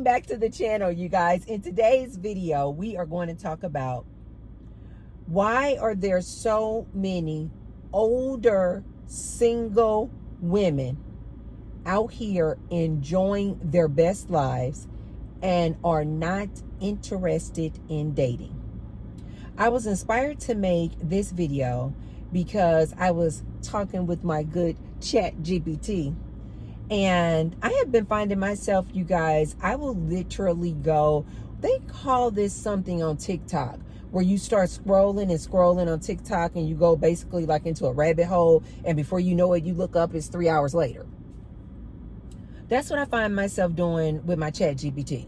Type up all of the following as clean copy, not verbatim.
back to the channel, you guys. In today's video, we are going to talk about why are there so many older single women out here enjoying their best lives and are not interested in dating. I was inspired to make this video because I was talking with my good ChatGPT, and I have been finding myself, you guys, I will literally go, they call this something on TikTok, where you start scrolling and scrolling on TikTok and you go basically like into a rabbit hole, and before you know it, you look up, it's 3 hours later. That's what I find myself doing with my ChatGPT.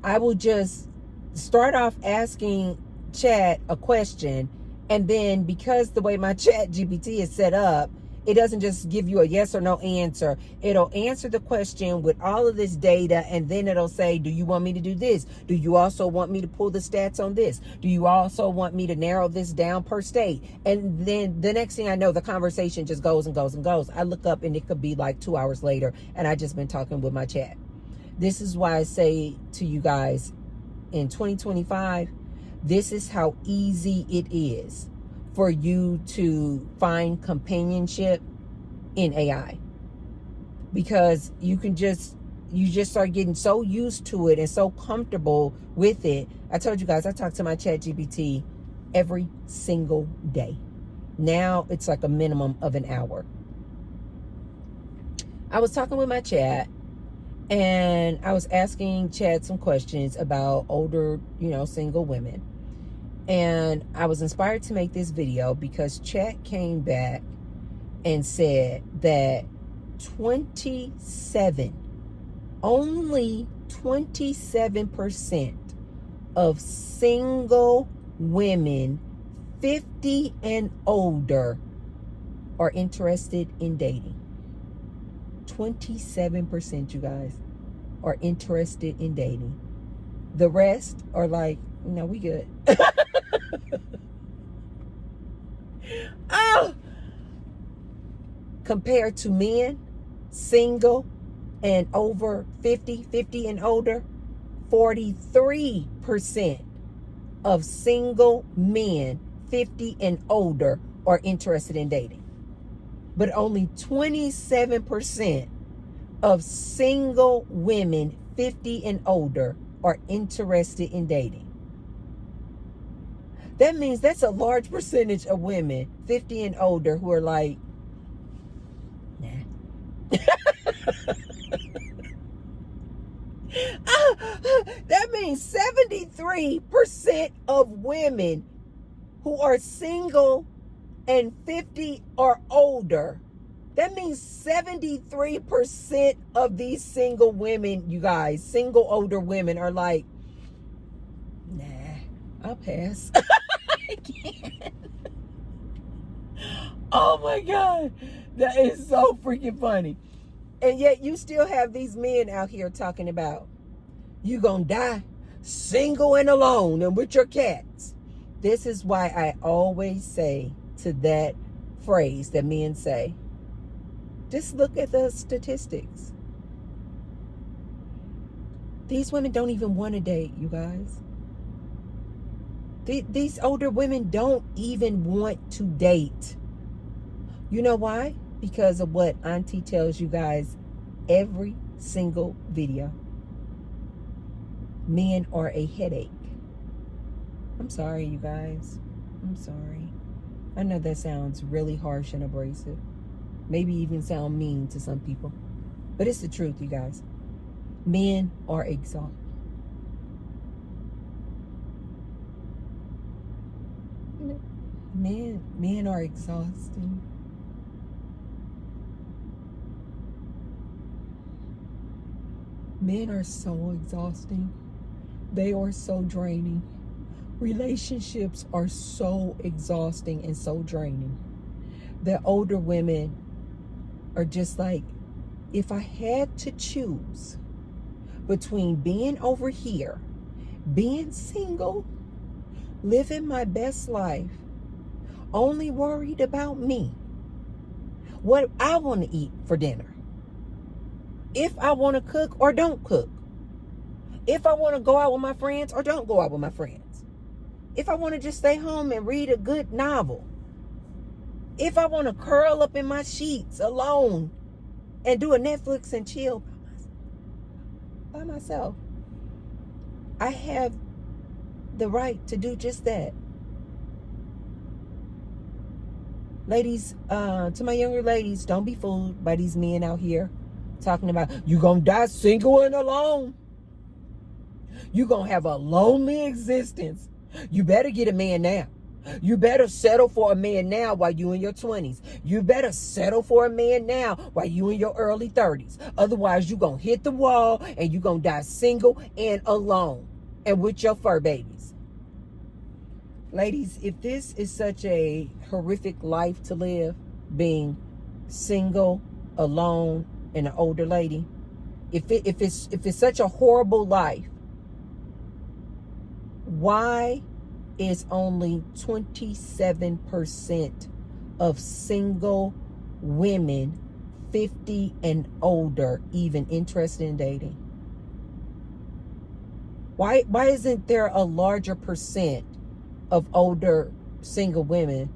I will just start off asking Chat a question, and then because the way my ChatGPT is set up, it doesn't just give you a yes or no answer. It'll answer the question with all of this data, and then it'll say, do you want me to do this? Do you also want me to pull the stats on this? Do you also want me to narrow this down per state? And then the next thing I know, the conversation just goes and goes and goes. I look up and it could be like 2 hours later, and I just been talking with my chat. This is why I say to you guys, in 2025, this is how easy it is for you to find companionship in AI, because you just start getting so used to it and so comfortable with it. I told you guys, I talk to my ChatGPT every single day. Now it's like a minimum of an hour. I was talking with my chat, and I was asking Chat some questions about older, single women. And I was inspired to make this video because Chat came back and said that only 27% of single women 50 and older are interested in dating. 27%, you guys, are interested in dating. The rest are like, no, we good. Oh, compared to men, single and over 50 and older, 43% of single men 50 and older are interested in dating. But only 27% of single women 50 and older are interested in dating. That means that's a large percentage of women 50 and older who are like, nah. That means 73% of women who are single and 50 or older. That means 73% of these single women, you guys, single older women, are like, nah, I'll pass. I can't. Oh my God. That is so freaking funny. And yet you still have these men out here talking about, you gonna die single and alone and with your cats. This is why I always say to that phrase that men say, just look at the statistics. These women don't even want to date, you guys. These older women don't even want to date. You know why? Because of what Auntie tells you guys every single video. Men are a headache. I'm sorry, you guys. I'm sorry. I know that sounds really harsh and abrasive. Maybe even sound mean to some people. But it's the truth, you guys. Men are exhausted. Men are exhausting. Men are so exhausting. They are so draining. Relationships are so exhausting and so draining. The older women are just like, if I had to choose between being over here, being single, living my best life, only worried about me, what I want to eat for dinner, if I want to cook or don't cook, If I want to go out with my friends or don't go out with my friends. If I want to just stay home and read a good novel. If I want to curl up in my sheets alone and do a Netflix and chill by myself. I have the right to do just that. Ladies, to my younger ladies, don't be fooled by these men out here talking about you gonna die single and alone. You gonna have a lonely existence. You better get a man now. You better settle for a man now while you in your 20s. You better settle for a man now while you in your early 30s. Otherwise, you gonna hit the wall and you gonna die single and alone and with your fur babies. Ladies, if this is such a horrific life to live, being single, alone, and an older lady, if it's such a horrible life, why is only 27% of single women 50 and older even interested in dating? Why isn't there a larger percent of older single women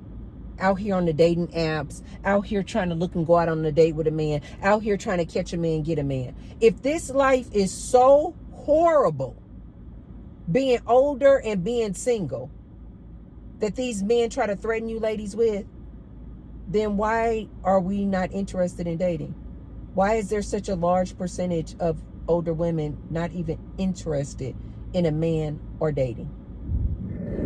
out here on the dating apps, out here trying to look and go out on a date with a man, out here trying to catch a man, get a man? If this life is so horrible, being older and being single, that these men try to threaten you ladies with, then why are we not interested in dating? Why is there such a large percentage of older women not even interested in a man or dating?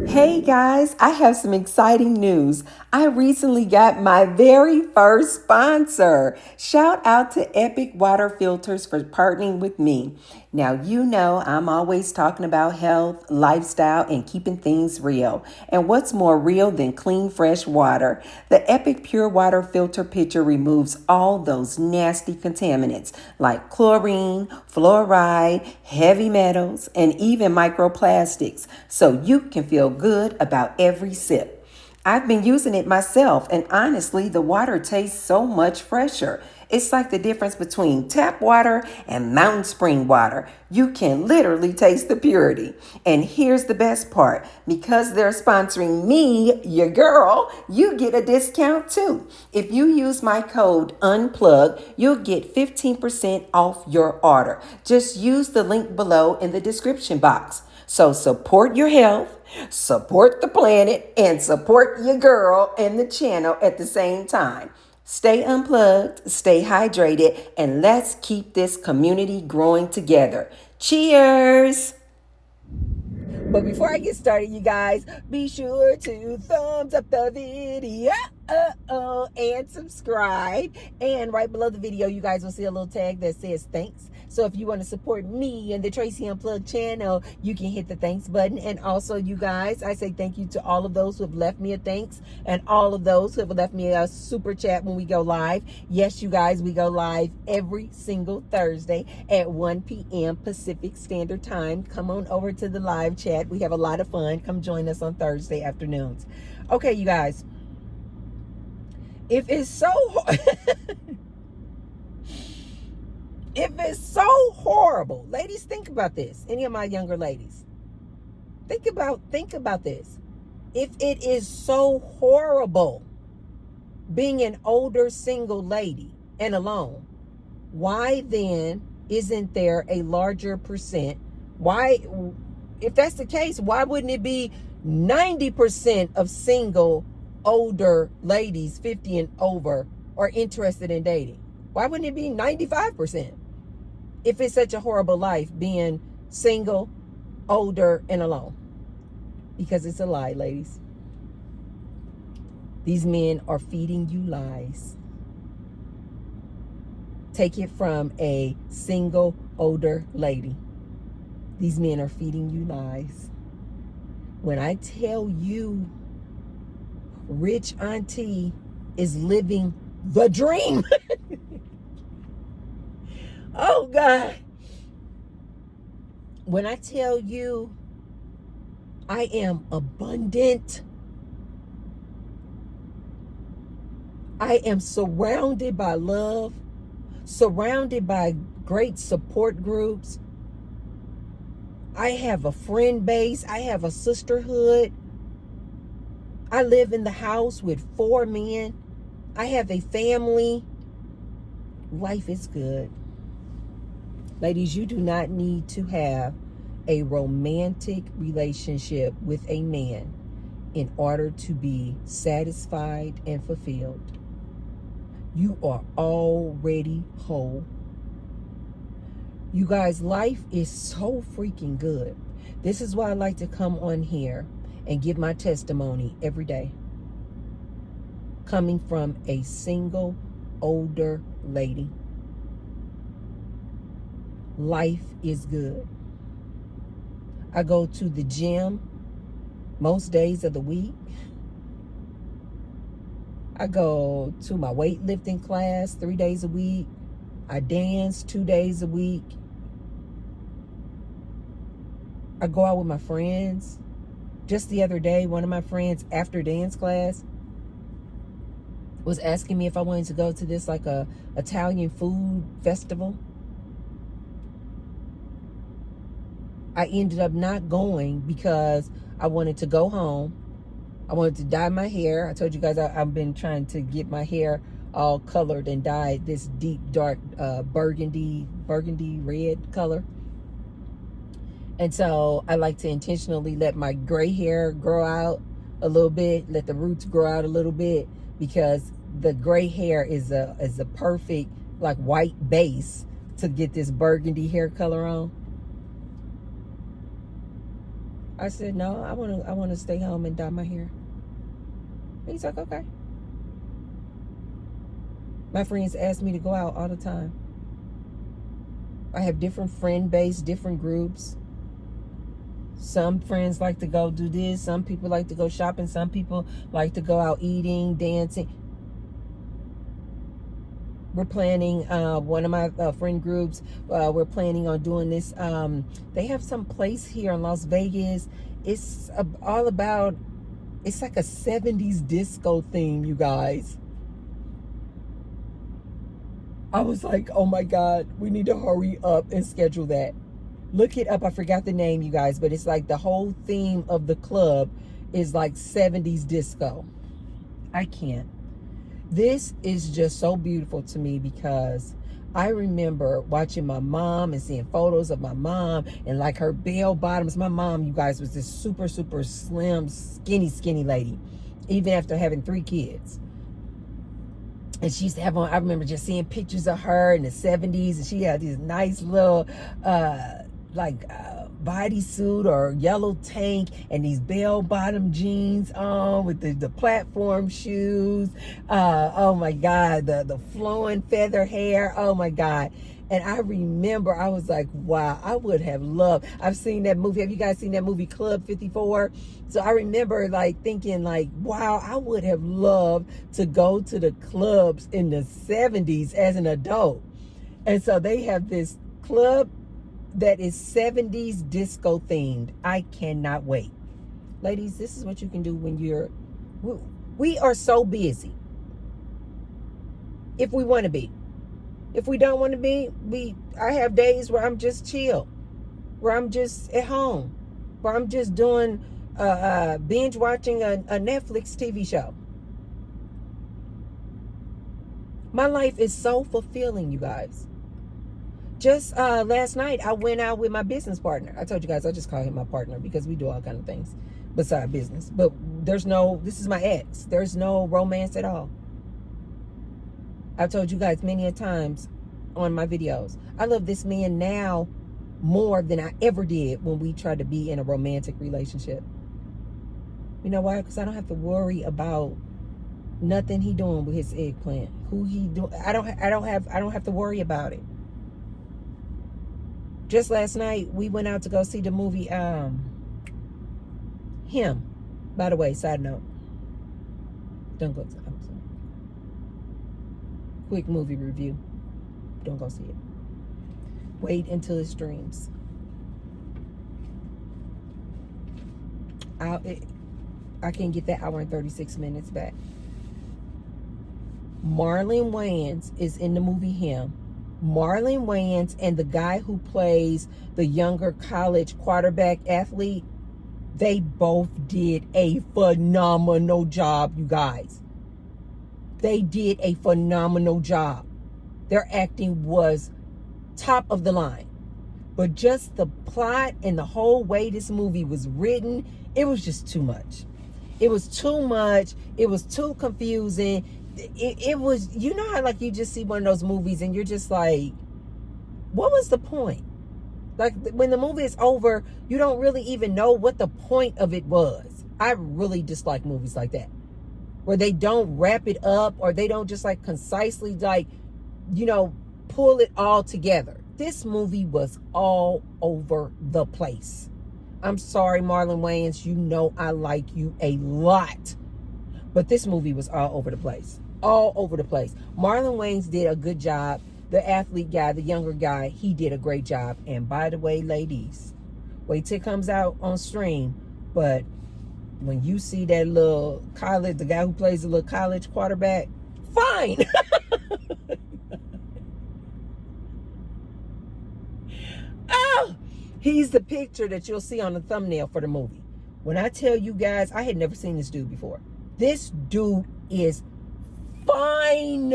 Hey guys, I have some exciting news. I recently got my very first sponsor. Shout out to Epic Water Filters for partnering with me. Now, you know I'm always talking about health, lifestyle, and keeping things real. And what's more real than clean, fresh water? The Epic Pure Water Filter Pitcher removes all those nasty contaminants like chlorine, fluoride, heavy metals, and even microplastics, so you can feel good about every sip. I've been using it myself, and honestly, the water tastes so much fresher. It's like the difference between tap water and mountain spring water. You can literally taste the purity. And here's the best part. Because they're sponsoring me, your girl, you get a discount too. If you use my code UNPLUGGED, you'll get 15% off your order. Just use the link below in the description box. So support your health, support the planet, and support your girl and the channel at the same time. Stay unplugged, stay hydrated, and let's keep this community growing together. Cheers! But before I get started, you guys, be sure to thumbs up the video and subscribe. And right below the video, you guys will see a little tag that says thanks. So if you want to support me and the Tracy Unplugged channel, you can hit the thanks button. And also, you guys, I say thank you to all of those who have left me a thanks and all of those who have left me a super chat when we go live. Yes, you guys, we go live every single Thursday at 1 p.m. Pacific Standard Time. Come on over to the live chat. We have a lot of fun. Come join us on Thursday afternoons. Okay, you guys. If it's so if it's so horrible, ladies, think about this. Any of my younger ladies, think about this. If it is so horrible being an older single lady and alone, why then isn't there a larger percent? Why, if that's the case, why wouldn't it be 90% of single older ladies 50 and over are interested in dating? Why wouldn't it be 95%? If it's such a horrible life being single, older, and alone. Because it's a lie, ladies. These men are feeding you lies. Take it from a single, older lady. These men are feeding you lies. When I tell you rich auntie is living the dream. Oh God. When I tell you I am abundant, I am surrounded by love, surrounded by great support groups, I have a friend base. I have a sisterhood. I live in the house with 4 men. I have a family. Life is good. Ladies, you do not need to have a romantic relationship with a man in order to be satisfied and fulfilled. You are already whole. You guys, life is so freaking good. This is why I like to come on here and give my testimony every day. Coming from a single older lady. Life is good. I go to the gym most days of the week. I go to my weightlifting class 3 days a week. I dance 2 days a week. I go out with my friends. Just the other day, one of my friends after dance class was asking me if I wanted to go to this like a Italian food festival. I ended up not going because I wanted to go home. I wanted to dye my hair. I told you guys I've been trying to get my hair all colored and dyed this deep, dark burgundy red color. And so I like to intentionally let my gray hair grow out a little bit, let the roots grow out a little bit, because the gray hair is a perfect like white base to get this burgundy hair color on. I said, no, I want to stay home and dye my hair. He's like, okay. My friends ask me to go out all the time. I have different friend base, different groups. Some friends like to go do this. Some people like to go shopping. Some people like to go out eating, dancing. We're planning, one of my friend groups, we're planning on doing this. They have some place here in Las Vegas. It's all about, it's like a 70s disco theme, you guys. I was like, oh my God, we need to hurry up and schedule that. Look it up. I forgot the name, you guys, but it's like the whole theme of the club is like 70s disco. I can't. This is just so beautiful to me because I remember watching my mom and seeing photos of my mom and like her bell bottoms. My mom, you guys, was this super, super slim, skinny lady, even after having 3 kids. And she used to have on, I remember just seeing pictures of her in the 70s, and she had these nice little bodysuit or yellow tank and these bell-bottom jeans on with the platform shoes. Oh my God, the flowing feather hair. Oh my God. And I remember I was like, wow, I would have loved. I've seen that movie. Have you guys seen that movie Club 54? So I remember like thinking like, wow, I would have loved to go to the clubs in the 70s as an adult. And so they have this club that is 70s disco themed. I cannot wait. Ladies, this is what you can do when we are so busy. If we want to be. If we don't want to be, I have days where I'm just chill, where I'm just at home, where I'm just doing binge watching a Netflix TV show. My life is so fulfilling, you guys. Just last night, I went out with my business partner. I told you guys, I just call him my partner because we do all kind of things beside business. But this is my ex. There's no romance at all. I've told you guys many a times on my videos, I love this man now more than I ever did when we tried to be in a romantic relationship. You know why? Because I don't have to worry about nothing he doing with his eggplant. Who he do? I don't have to worry about it. Just last night we went out to go see the movie Him. By the way, side note, don't go to quick movie review. Don't go see it. Wait until it streams. I can get that hour and 36 minutes back. Marlon Wayans is in the movie Him. Marlon Wayans and the guy who plays the younger college quarterback athlete, they both did a phenomenal job, you guys. They did a phenomenal job. Their acting was top of the line. But just the plot and the whole way this movie was written, it was just too much. It was too much. It was too confusing. It was, you know how like you just see one of those movies and you're just like, what was the point? Like when the movie is over, you don't really even know what the point of it was. I really dislike movies like that, where they don't wrap it up or they don't just like concisely like, you know, pull it all together. This movie was all over the place. I'm sorry, Marlon Wayans, you know I like you a lot. But this movie was all over the place. All over the place. Marlon Wayans did a good job. The athlete guy, the younger guy, he did a great job. And by the way, ladies, wait till it comes out on stream. But when you see that little college, the guy who plays the little college quarterback, fine. Oh, he's the picture that you'll see on the thumbnail for the movie. When I tell you guys, I had never seen this dude before. This dude is fine.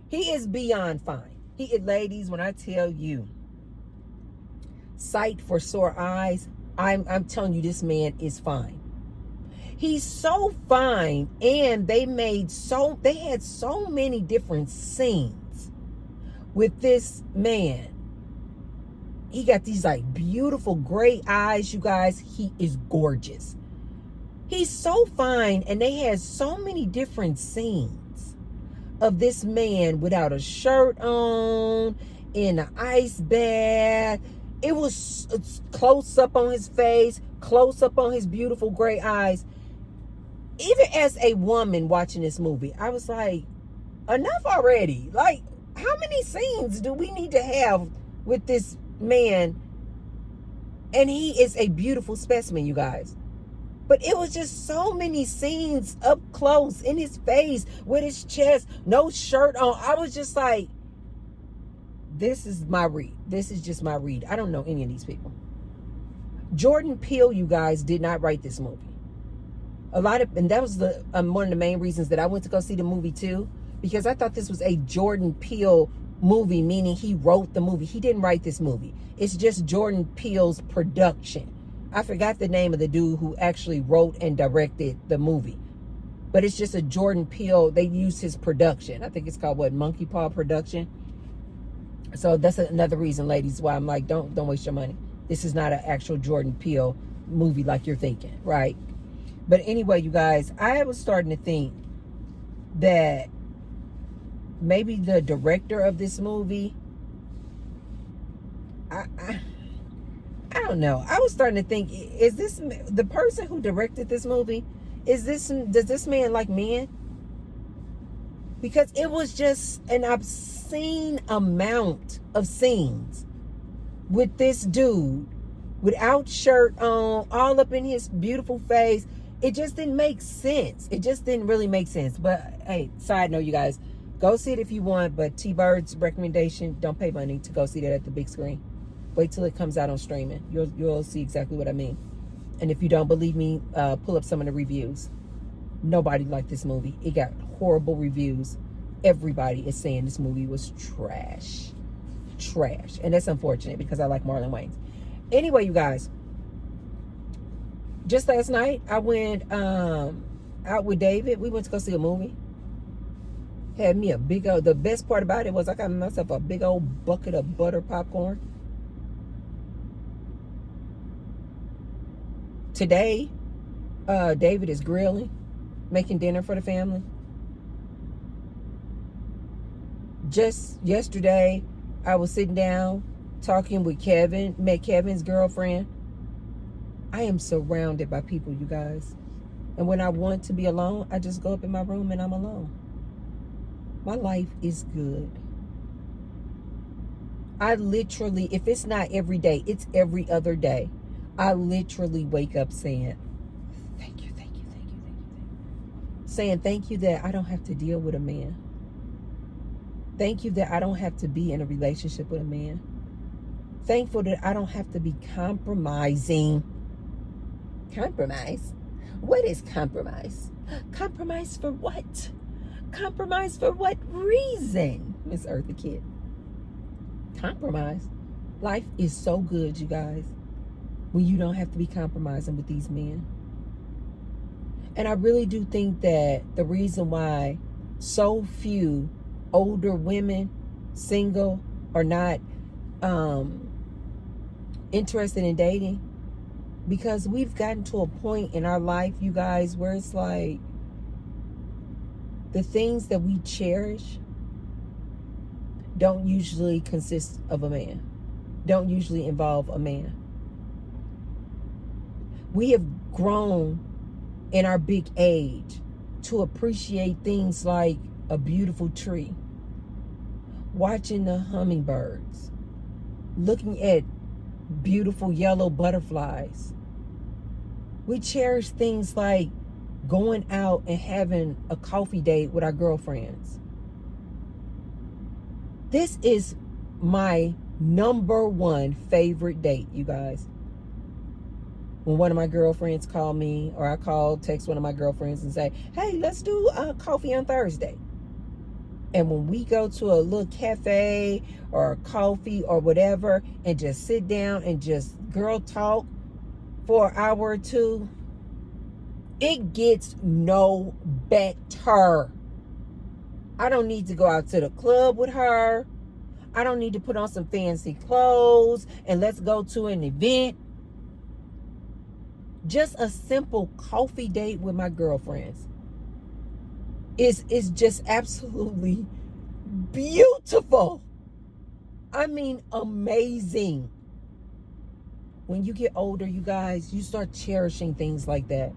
He is beyond fine. He is, ladies, when I tell you, sight for sore eyes, I'm telling you, this man is fine. He's so fine, and they had so many different scenes with this man. He got these like beautiful gray eyes, you guys. He is gorgeous. He's so fine, and they had so many different scenes of this man without a shirt on, in an ice bath. It was close up on his face, close up on his beautiful gray eyes. Even as a woman watching this movie, I was like, enough already. Like, how many scenes do we need to have with this man? And he is a beautiful specimen, you guys. But it was just so many scenes up close in his face with his chest, no shirt on. I was just like, this is my read. This is just my read. I don't know any of these people. Jordan Peele, you guys, did not write this movie. And that was one of the main reasons that I went to go see the movie too, because I thought this was a Jordan Peele movie, meaning he wrote the movie. He didn't write this movie. It's just Jordan Peele's production. I forgot the name of the dude who actually wrote and directed the movie, but it's just a Jordan Peele. They used his production. I think it's called Monkey Paw Production. So that's another reason, ladies, why I'm like, don't waste your money. This is not an actual Jordan Peele movie like you're thinking, right? But anyway, you guys, I was starting to think that maybe the director of this movie, I don't know. I was starting to think, is this the person who directed this movie? Does this man like men? Because it was just an obscene amount of scenes with this dude without shirt on, all up in his beautiful face. It just didn't make sense. It just didn't really make sense. But hey, side note, you guys, go see it if you want. But T-Bird's recommendation, don't pay money to go see that at the big screen. Wait till it comes out on streaming. You'll see exactly what I mean. And if you don't believe me, pull up some of the reviews. Nobody liked this movie. It got horrible reviews. Everybody is saying this movie was trash. Trash. And that's unfortunate because I like Marlon Wayans. Anyway, you guys, just last night, I went out with David. We went to go see a movie. Had me the best part about it was I got myself a big old bucket of butter popcorn. Today, David is grilling, making dinner for the family. Just yesterday, I was sitting down talking with Kevin, met Kevin's girlfriend. I am surrounded by people, you guys. And when I want to be alone, I just go up in my room and I'm alone. My life is good. I literally, if it's not every day, it's every other day. I literally wake up saying, thank you, thank you, thank you, thank you, thank you. Saying thank you that I don't have to deal with a man. Thank you that I don't have to be in a relationship with a man. Thankful that I don't have to be compromising. Compromise? What is compromise? Compromise for what? Compromise for what reason, Miss Eartha Kitt? Compromise. Life is so good, you guys, when you don't have to be compromising with these men. And I really do think that the reason why so few older women, single, are not interested in dating, because we've gotten to a point in our life, you guys, where it's like the things that we cherish don't usually consist of a man, don't usually involve a man. We have grown in our big age to appreciate things like a beautiful tree, watching the hummingbirds, looking at beautiful yellow butterflies. We cherish things like going out and having a coffee date with our girlfriends. This is my number one favorite date, you guys. When one of my girlfriends call me, or I text one of my girlfriends and say, hey, let's do coffee on Thursday. And when we go to a little cafe or coffee or whatever and just sit down and just girl talk for an hour or two, it gets no better. I don't need to go out to the club with her. I don't need to put on some fancy clothes and let's go to an event. Just a simple coffee date with my girlfriends is just absolutely beautiful. I mean, amazing. When you get older, you guys, you start cherishing things like that.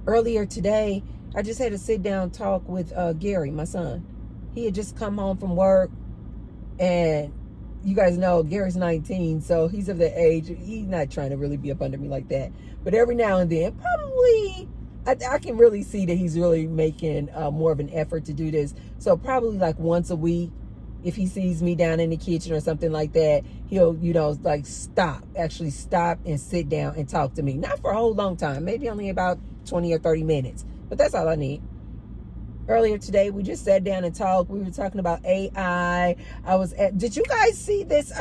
Earlier today, I just had a sit down talk with Gary, my son. He had just come home from work, and you guys know Gary's 19, so he's of the age, he's not trying to really be up under me like that. But every now and then, probably, I can really see that he's really making more of an effort to do this. So probably like once a week, if he sees me down in the kitchen or something like that, he'll, like actually stop and sit down and talk to me. Not for a whole long time, maybe only about 20 or 30 minutes, but that's all I need. Earlier today, we just sat down and talked. We were talking about AI. Did you guys see this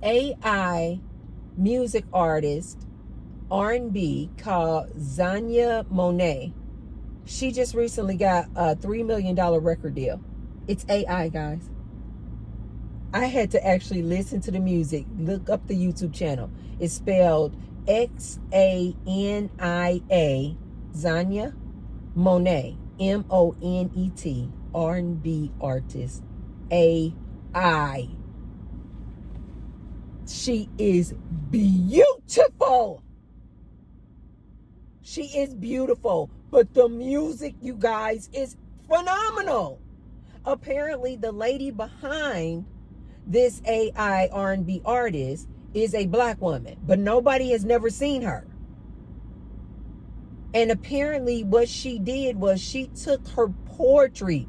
AI music artist, R&B, called Zanya Monet? She just recently got a $3 million record deal. It's AI, guys. I had to actually listen to the music, look up the YouTube channel. It's spelled Xania, Zanya Monet, Monet, R&B artist, AI. She is beautiful. She is beautiful, but the music, you guys, is phenomenal. Apparently, the lady behind this AI R&B artist is a black woman, but nobody has never seen her. And apparently what she did was she took her poetry.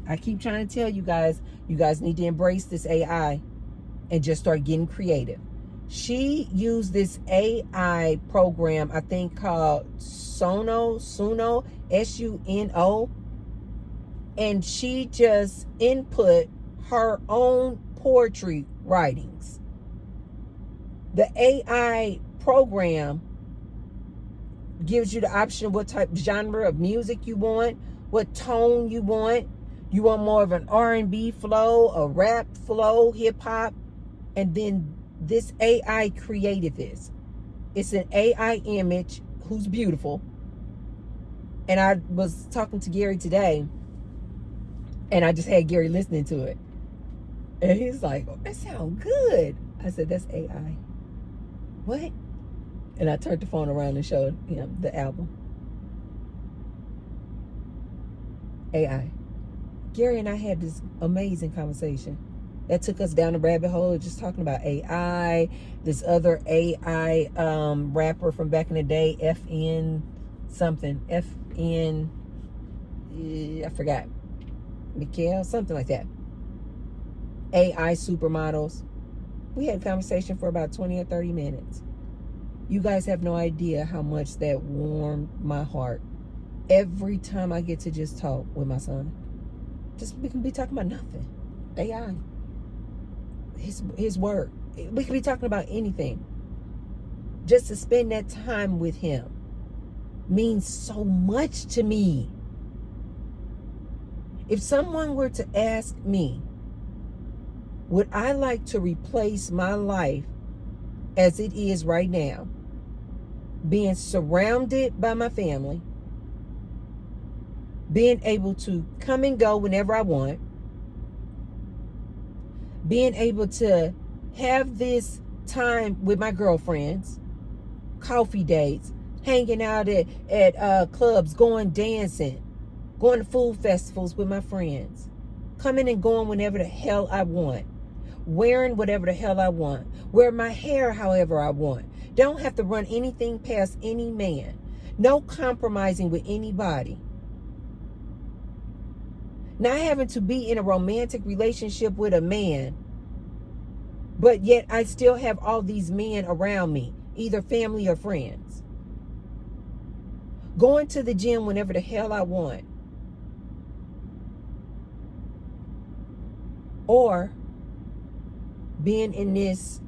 I keep trying to tell you guys need to embrace this AI and just start getting creative. She used this AI program, I think called Suno, Suno, and she just input her own poetry writings. The AI program gives you the option what type genre of music you want, what tone you want. You want more of an R&B flow, a rap flow, hip hop, and then this AI created this. It's an AI image who's beautiful. And I was talking to Gary today, and I just had Gary listening to it. And he's like, oh, that sounds good. I said, that's AI. What? And I turned the phone around and showed him the album. AI. Gary and I had this amazing conversation that took us down the rabbit hole, just talking about AI. This other AI rapper from back in the day, FN something, FN I forgot, Mikhail, something like that. AI supermodels. We had a conversation for about 20 or 30 minutes. You guys have no idea how much that warmed my heart. Every time I get to just talk with my son, just we can be talking about nothing. AI. His work. We could be talking about anything. Just to spend that time with him means so much to me. If someone were to ask me, would I like to replace my life as it is right now, being surrounded by my family, being able to come and go whenever I want, being able to have this time with my girlfriends, coffee dates, hanging out at clubs, going dancing, going to food festivals with my friends, coming and going whenever the hell I want, wearing whatever the hell I want, wear my hair however I want, don't have to run anything past any man, no compromising with anybody, not having to be in a romantic relationship with a man, but yet I still have all these men around me, either family or friends, going to the gym whenever the hell I want, or being in this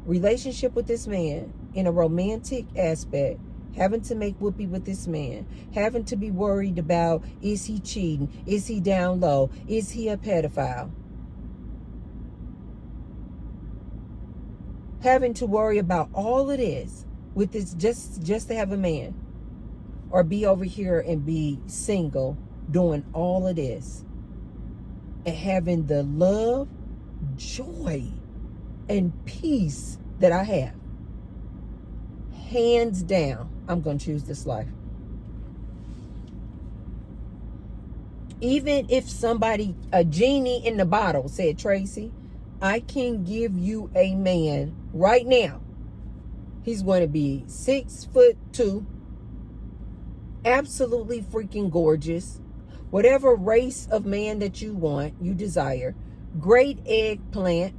relationship with this man in a romantic aspect, having to make whoopee with this man, having to be worried about, is he cheating? Is he down low? Is he a pedophile? Having to worry about all of this with this just to have a man, or be over here and be single doing all of this and having the love, joy, and peace that I have. Hands down, I'm going to choose this life. Even if somebody, a genie in the bottle, said, Tracy, I can give you a man right now. He's going to be 6'2", absolutely freaking gorgeous, whatever race of man that you want, you desire, great eggplant.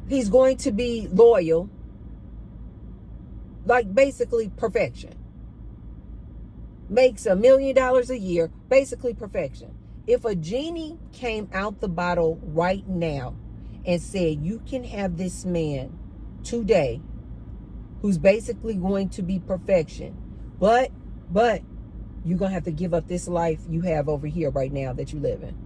He's going to be loyal, like basically perfection. Makes $1 million a year, basically perfection. If a genie came out the bottle right now and said, you can have this man today who's basically going to be perfection, but you're going to have to give up this life you have over here right now that you live in.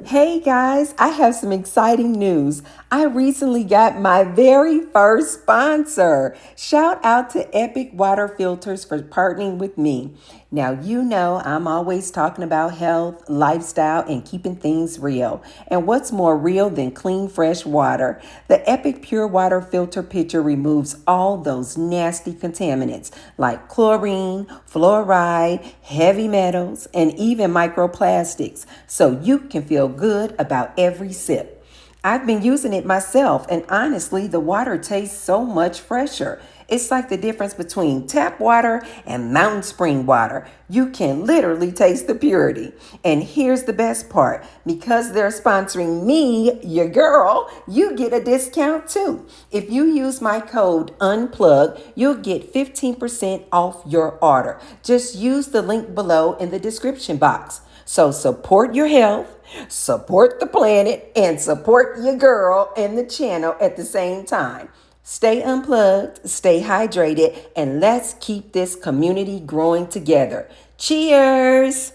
Hey guys, I have some exciting news. I recently got my very first sponsor. Shout out to Epic Water Filters for partnering with me. Now, you know I'm always talking about health, lifestyle, and keeping things real. And what's more real than clean, fresh water? The Epic Pure Water Filter Pitcher removes all those nasty contaminants like chlorine, fluoride, heavy metals, and even microplastics, so you can feel good about every sip. I've been using it myself, and honestly, the water tastes so much fresher. It's like the difference between tap water and mountain spring water. You can literally taste the purity. And here's the best part. Because they're sponsoring me, your girl, you get a discount too. If you use my code UNPLUGGED, you'll get 15% off your order. Just use the link below in the description box. So support your health, support the planet, and support your girl and the channel at the same time. Stay unplugged, stay hydrated, and let's keep this community growing together. Cheers!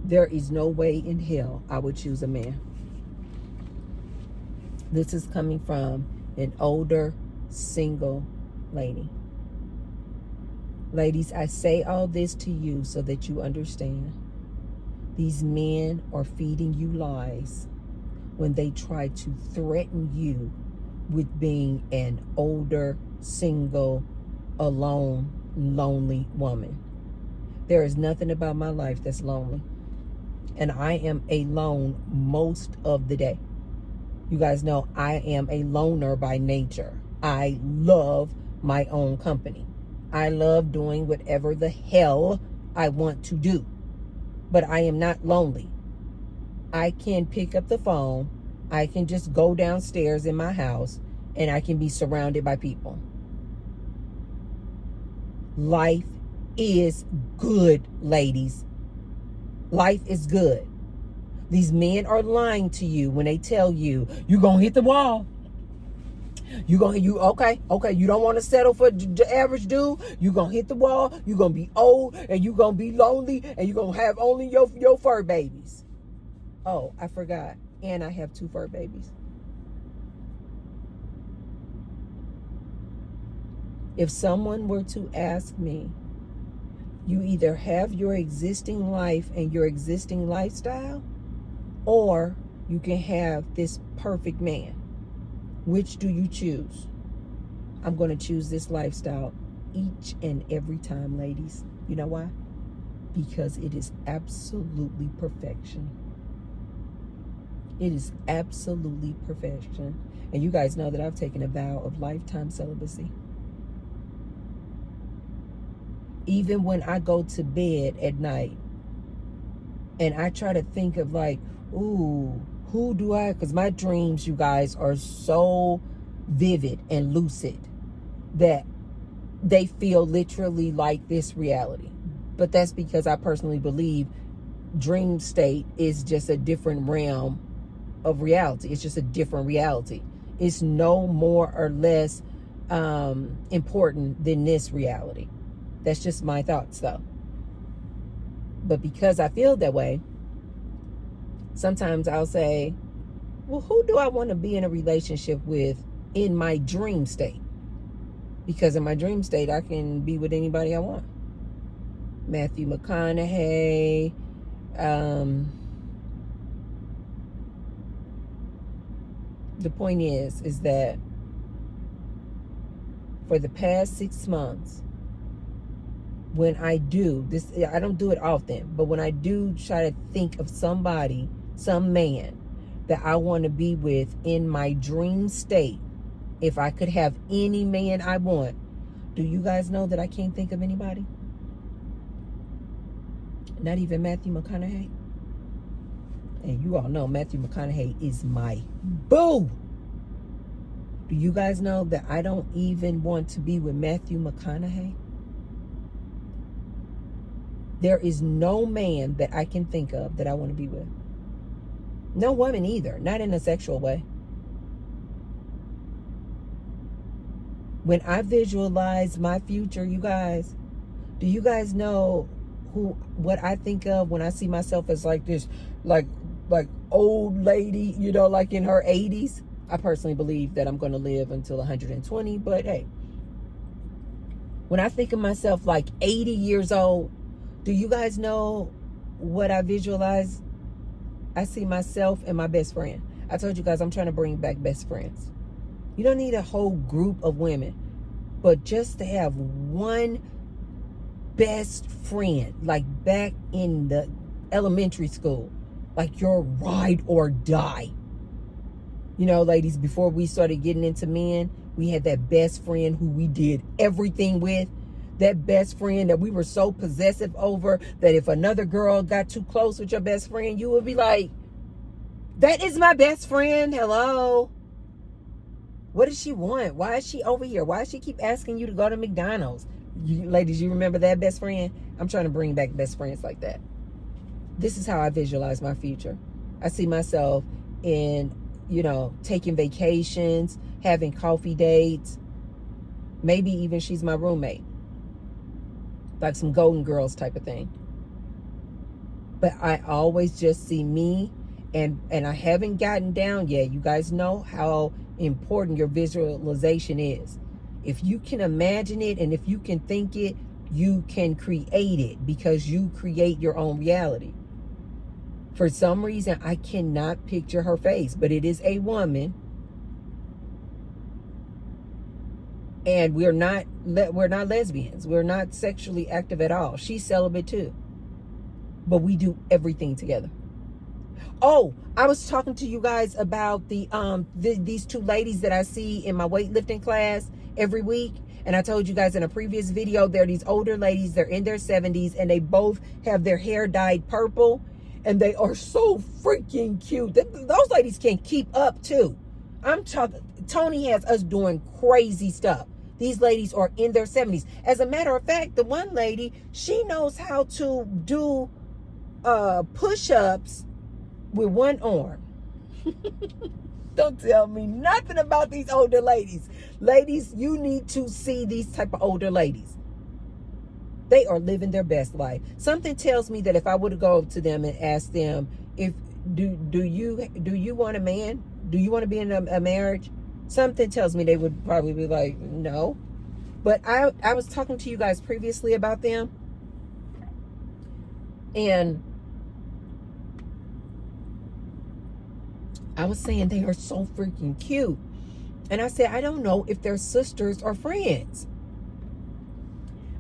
There is no way in hell I would choose a man. This is coming from an older, single lady. Ladies, I say all this to you so that you understand. These men are feeding you lies when they try to threaten you with being an older, single, alone, lonely woman. There is nothing about my life that's lonely. And I am alone most of the day. You guys know I am a loner by nature. I love my own company. I love doing whatever the hell I want to do, but I am not lonely. I can pick up the phone. I can just go downstairs in my house and I can be surrounded by people. Life is good, ladies. Life is good. These men are lying to you when they tell you, you're going to hit the wall. Okay, you don't want to settle for the average dude. You're going to hit the wall. You're going to be old and you're going to be lonely and you're going to have only your fur babies. Oh, I forgot. And I have 2 fur babies. If someone were to ask me, you either have your existing life and your existing lifestyle, or you can have this perfect man. Which do you choose? I'm going to choose this lifestyle each and every time, ladies. You know why? Because it is absolutely perfection. It is absolutely perfection. And you guys know that I've taken a vow of lifetime celibacy. Even when I go to bed at night and I try to think of like, ooh, who do I, because my dreams, you guys, are so vivid and lucid that they feel literally like this reality. But that's because I personally believe dream state is just a different realm of reality. It's just a different reality. It's no more or less important than this reality. That's just my thoughts, though. But because I feel that way, sometimes I'll say, well, who do I want to be in a relationship with in my dream state? Because in my dream state, I can be with anybody I want. Matthew McConaughey, the point is that for the past 6 months, when I do this, I don't do it often, but when I do try to think of somebody, some man that I want to be with in my dream state, if I could have any man I want, do you guys know that I can't think of anybody? Not even Matthew McConaughey. And you all know Matthew McConaughey is my boo. Do you guys know that I don't even want to be with Matthew McConaughey? There is no man that I can think of that I want to be with. No woman either, not in a sexual way. When I visualize my future, you guys, do you guys know what I think of when I see myself as like this, like old lady, you know, like in her 80s? I personally believe that I'm going to live until 120, but hey, when I think of myself like 80 years old, do you guys know what I visualize? I see myself and my best friend. I told you guys I'm trying to bring back best friends. You don't need a whole group of women, but just to have one best friend, like back in the elementary school, like your ride or die. You know, ladies, before we started getting into men, we had that best friend who we did everything with. That best friend that we were so possessive over that if another girl got too close with your best friend, you would be like, that is my best friend. Hello. What does she want? Why is she over here? Why does she keep asking you to go to McDonald's? You, ladies, you remember that best friend? I'm trying to bring back best friends like that. This is how I visualize my future. I see myself in, you know, taking vacations, having coffee dates. Maybe even she's my roommate. Like some Golden Girls type of thing. But I always just see me, and I haven't gotten down yet. You guys know how important your visualization is. If you can imagine it and if you can think it, you can create it, because you create your own reality. For some reason, I cannot picture her face, but it is a woman. And we're not lesbians. We're not sexually active at all. She's celibate too. But we do everything together. Oh, I was talking to you guys about these 2 ladies that I see in my weightlifting class every week. And I told you guys in a previous video, they're these older ladies, they're in their 70s, and they both have their hair dyed purple, and they are so freaking cute. Those ladies can keep up too. I'm talking, Tony has us doing crazy stuff. These ladies are in their 70s. As a matter of fact, the one lady, she knows how to do push-ups with one arm. Don't tell me nothing about these older ladies. Ladies, you need to see these type of older ladies. They are living their best life. Something tells me that if I were to go up to them and ask them, if do you want a man? Do you want to be in a marriage? Something tells me they would probably be like, no. But I was talking to you guys previously about them. And I was saying they are so freaking cute. And I said, I don't know if they're sisters or friends.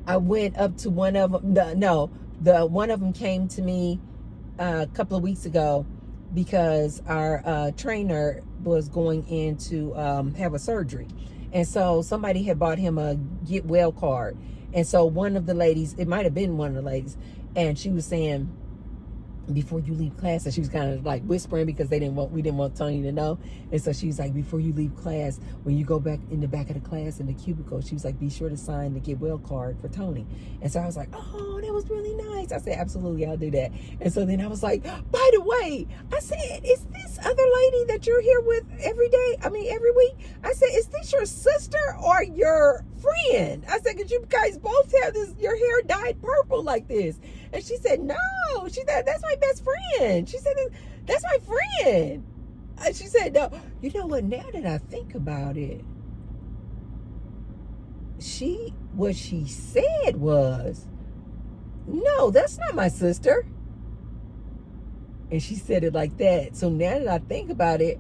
I went up to one of them. One of them came to me a couple of weeks ago because our trainer was going in to have a surgery. And so somebody had bought him a get well card. And so one of the ladies, it might have been one of the ladies, and she was saying, before you leave class, and she was kind of like whispering because we didn't want Tony to know. And so she was like, before you leave class, when you go back in the back of the class in the cubicle, she was like, be sure to sign the get well card for Tony. And so I was like, oh, that was really nice. I said, absolutely, I'll do that. And so then I was like, by the way, I said, is this other lady that you're here with every week? I said, is this your sister or your friend? I said, because you guys both have your hair dyed purple like this. And she said, no. She said, that's my best friend. She said, that's my friend. And she said, no. You know what? Now that I think about it, what she said was, no, that's not my sister. And she said it like that. So now that I think about it,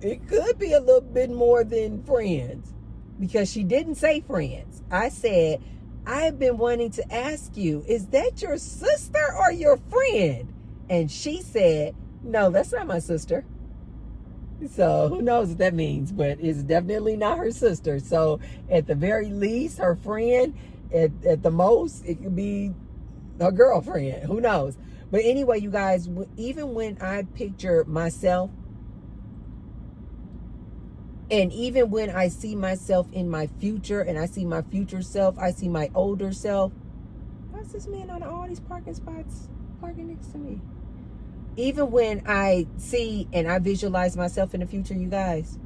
it could be a little bit more than friends, because she didn't say friends. I said, I've been wanting to ask you, is that your sister or your friend? And she said, no, that's not my sister. So who knows what that means, but it's definitely not her sister. So at the very least, her friend, at the most, it could be her girlfriend. Who knows? But anyway, you guys, even when I picture myself, and even when I see myself in my future, and I see my future self, I see my older self. Why's this man on all these parking spots parking next to me? Even when I see and I visualize myself in the future, you guys,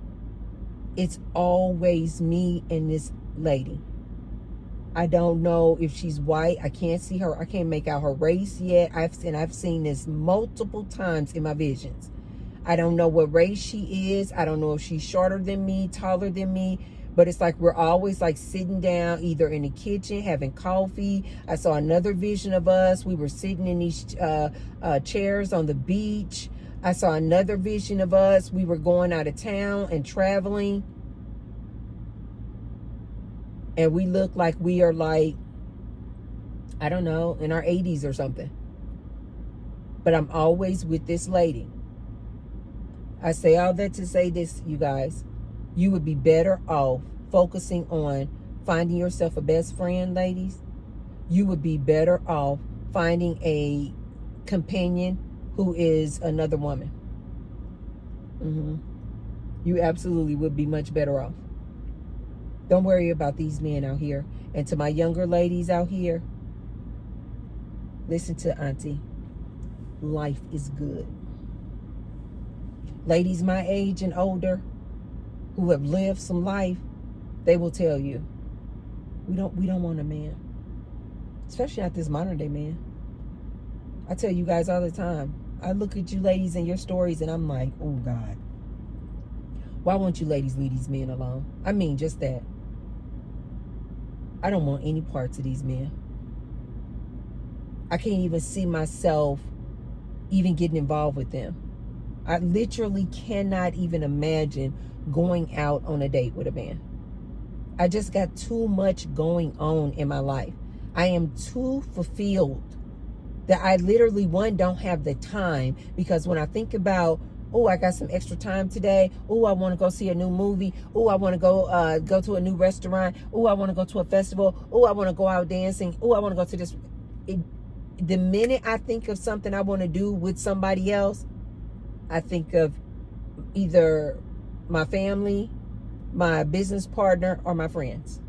it's always me and this lady. I don't know if she's white. I can't see her. I can't make out her race yet. I've seen this multiple times in my visions. I don't know what race she is. I don't know if she's shorter than me, taller than me, but it's like we're always like sitting down either in the kitchen having coffee. I saw another vision of us. We were sitting in these chairs on the beach. I saw another vision of us. We were going out of town and traveling. And we look like we are like, I don't know, in our 80s or something. But I'm always with this lady. I say all that to say this, you guys. You would be better off focusing on finding yourself a best friend, ladies. You would be better off finding a companion who is another woman. You absolutely would be much better off. Don't worry about these men out here. And to my younger ladies out here, listen to Auntie. Life is good. Ladies my age and older who have lived some life, they will tell you, we don't want a man. Especially not this modern day man. I tell you guys all the time, I look at you ladies and your stories and I'm like, oh God, why won't you ladies leave these men alone? I mean, just that. I don't want any parts of these men. I can't even see myself even getting involved with them. I literally cannot even imagine going out on a date with a man. I just got too much going on in my life. I am too fulfilled that I literally, one, don't have the time, because when I think about Oh, I got some extra time today. Oh, I want to go see a new movie. Oh, I want to go to a new restaurant. Oh, I want to go to a festival. Oh, I want to go out dancing. Oh, I want to go to this. The minute I think of something I want to do with somebody else, I think of either my family, my business partner, or my friends.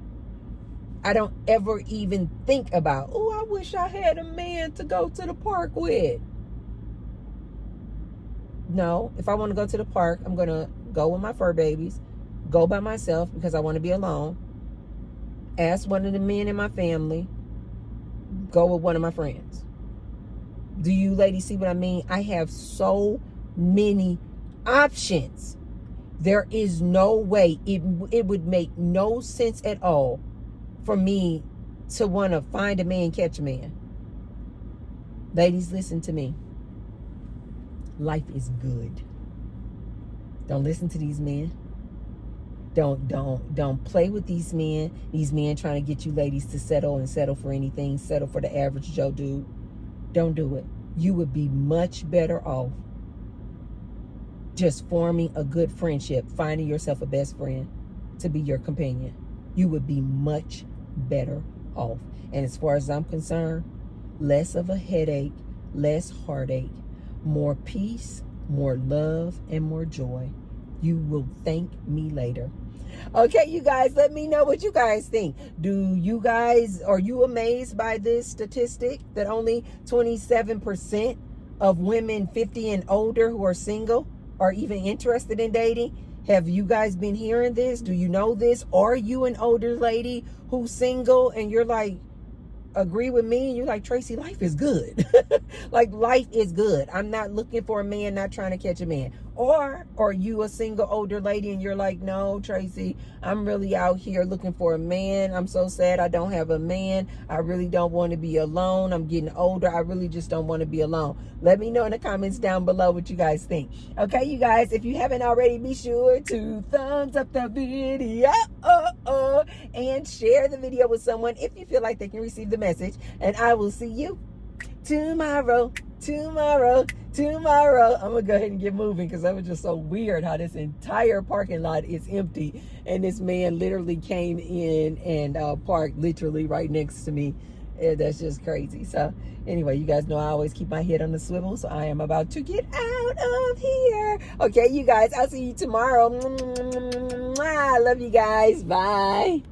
I don't ever even think about, oh, I wish I had a man to go to the park with. No, if I want to go to the park, I'm going to go with my fur babies, go by myself because I want to be alone, ask one of the men in my family, go with one of my friends. Do you ladies see what I mean? I have so many options. There is no way, it would make no sense at all for me to want to find a man, catch a man. Ladies, listen to me. Life is good. Don't listen to these men. Don't play with these men. These men trying to get you ladies to settle for anything, settle for the average Joe dude. Don't do it. You would be much better off just forming a good friendship, finding yourself a best friend to be your companion. You would be much better off. And as far as I'm concerned, less of a headache, less heartache, more peace, more love, and more joy. You will thank me later. Okay, you guys, let me know what you guys think. Are you amazed by this statistic that only 27% of women 50 and older who are single are even interested in dating? Have you guys been hearing this? Do you know this? Are you an older lady who's single and you're like, agree with me, and you're like, Tracy, life is good. Like, life is good. I'm not looking for a man, not trying to catch a man. Or are you a single older lady and you're like, no, Tracy, I'm really out here looking for a man. I'm so sad I don't have a man. I really don't want to be alone. I'm getting older. I really just don't want to be alone. Let me know in the comments down below what you guys think. Okay, you guys, if you haven't already, be sure to thumbs up the video and share the video with someone if you feel like they can receive the message. And I will see you tomorrow. I'm gonna go ahead and get moving because that was just so weird how this entire parking lot is empty and this man literally came in and parked literally right next to me. That's just crazy. So anyway, you guys know I always keep my head on the swivel, so I am about to get out of here. Okay, you guys, I'll see you tomorrow. I love you guys. Bye.